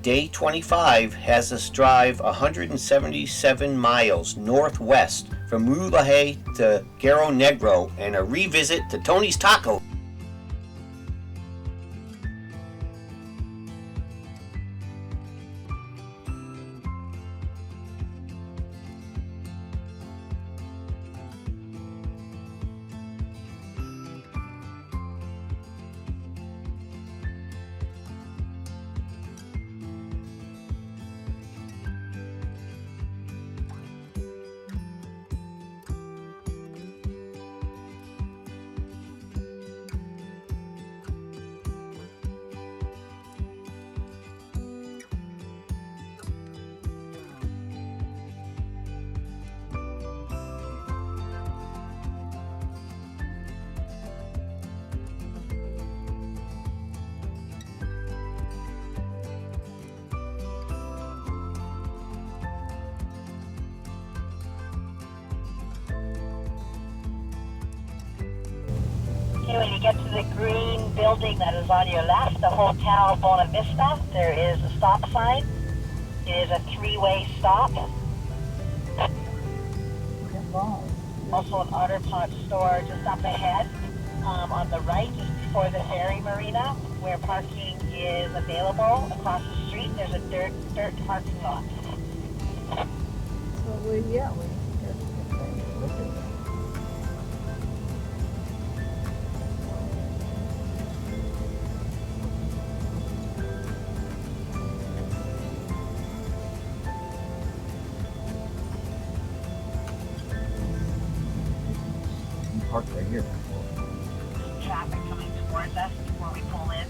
Day 25 has us drive 177 miles northwest from Mulege to Guerrero Negro and a revisit to Tony's Taco. Okay, when you get to the green building that is on your left, the Hotel Bona Vista, there is a stop sign. It is a three-way stop. Also an Otter Pot store just up ahead on the right, just before the ferry marina, where parking is available. Across the street, there's a dirt parking lot. So we just look at that. Parked right here. Traffic coming towards us before we pull in.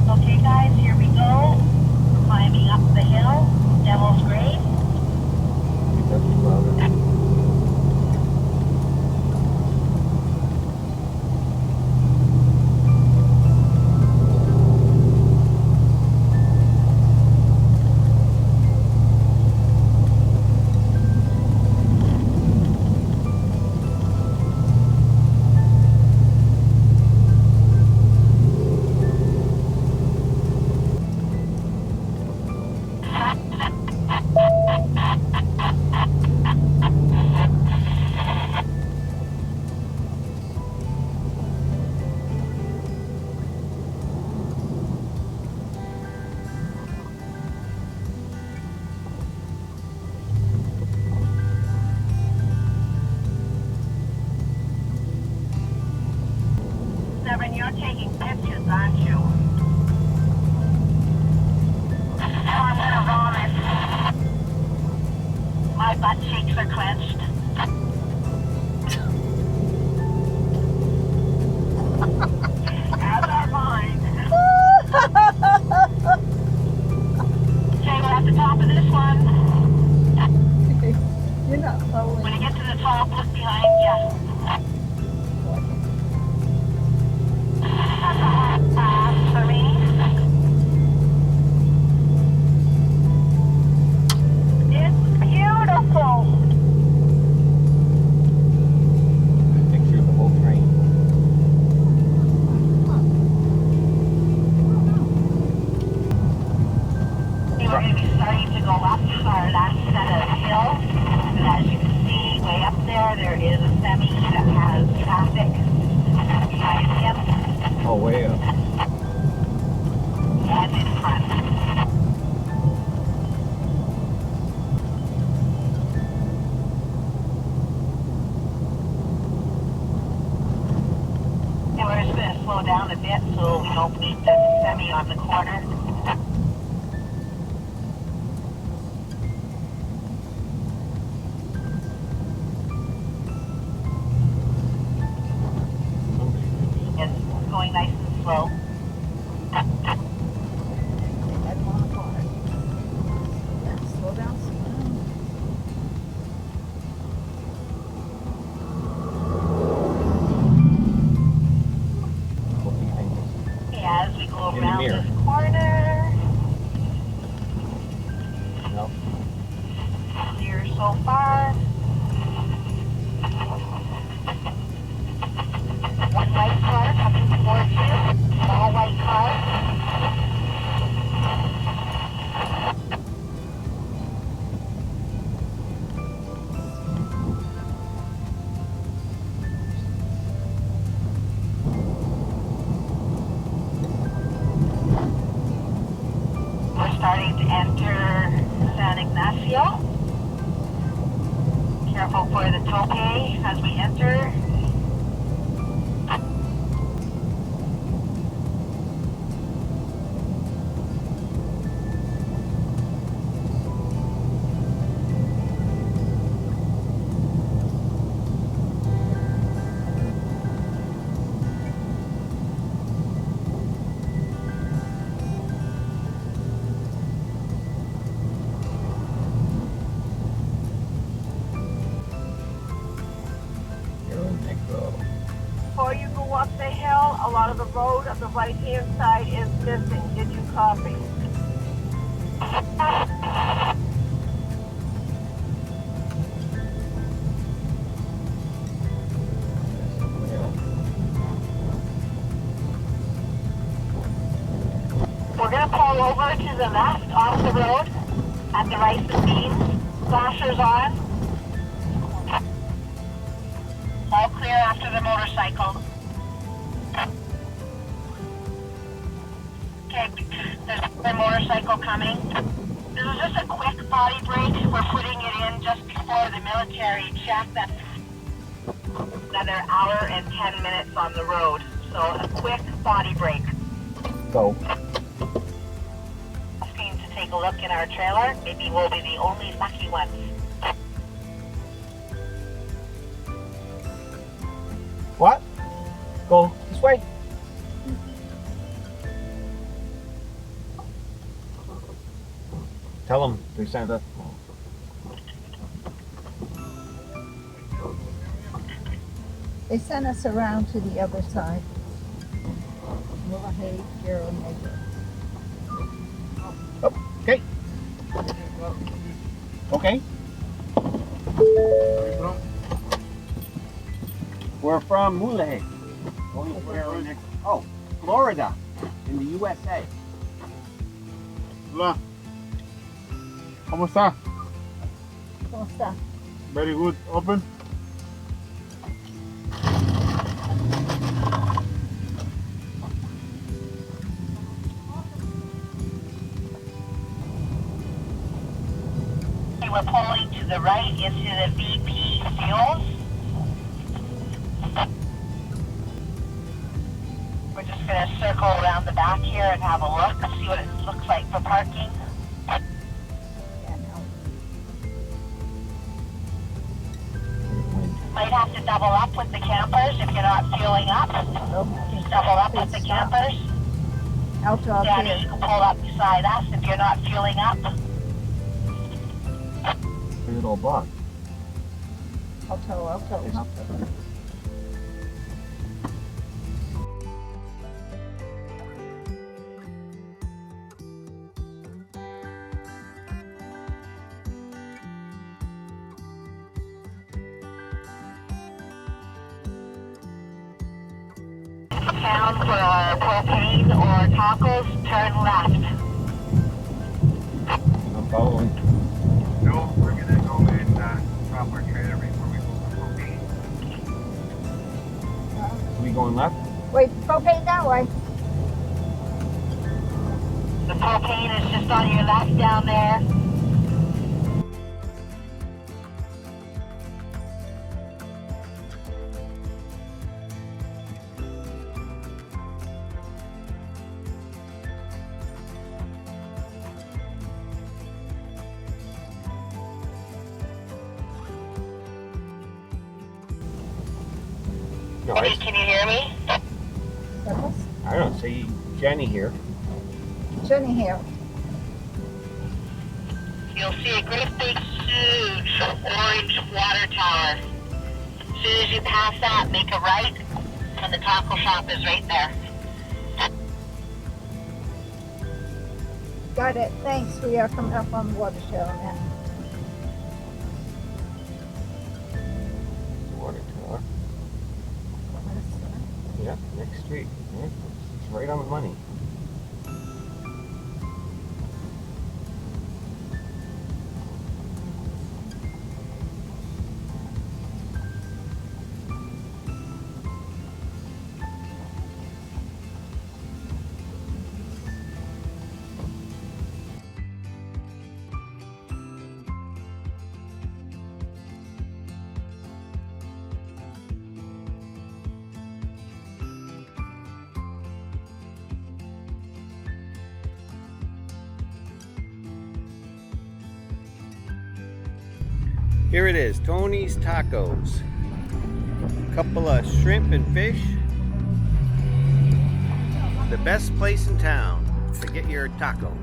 Okay guys, here we go. We're climbing up the hill, Devil's Grave. Seven, you're taking pictures, aren't you? Oh, I'm gonna vomit. My butt cheeks are clenched. As are mine. Okay, we're at the top of this one. You're not following. When you get to the top, look behind you. That's a hot pass. Oh, way up. And in front. And we're just going to slow down a bit so we don't meet the semi on the corner. It's going nice and slow. That's on apart. Yeah, slow down, slow down. What do you think? Yeah, as we go In the around mirror. this corner, No. clear so far. One white car coming towards you. Small white car. We're starting to enter San Ignacio. Careful for the tope as we enter. Guerrero Negro. Before you go up the hill, a lot of the road on the right-hand side is missing. Did you copy? Way up. We're going to pull over to the left off the road at the right beam. Flashers on. All clear after the motorcycle. Okay, there's a motorcycle coming. This is just a quick body break. We're putting it in just before the military check. That's another hour and 10 minutes on the road. So a quick body break. Go. Asking to take a look in our trailer. Maybe we'll be the only lucky ones. What? Go this way. Tell them they sent us. They sent us around to the other side. Mulege, Guerrero Negro. Okay. Okay. We're from Mulege. Going to Guerrero Negro. Oh, Florida, in the USA. Hola. ¿Cómo está? ¿Cómo está? Very good. Open. Okay, we're pulling to the right into the VP fuels. We're just going to circle around the back here and have a look, see what it looks like for parking. Yeah, no. Might have to double up with the campers if you're not fueling up. Okay. Double up with the campers. Alto out Danny, you here. can pull up beside us if you're not fueling up. Little bug. Alto, alto, It's- alto. Town for propane or tacos, turn left. I'm following. No, we're gonna go and drop our trailer before we go for propane. We going left? Wait, propane that way. The propane is just on your left down there. No, Hey, can you hear me? I don't see Jenny here. Jenny here. You'll see a great big huge orange water tower. As soon as you pass that, make a right, and the taco shop is right there. Got it. Thanks. We are coming up on the watershed on that. Water tower. Yeah, next street. Yeah, it's right on the money. Here it is, Tony's Tacos. A couple of shrimp and fish. The best place in town to get your tacos.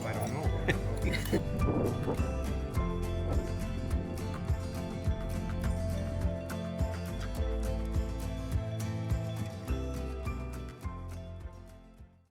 I don't know.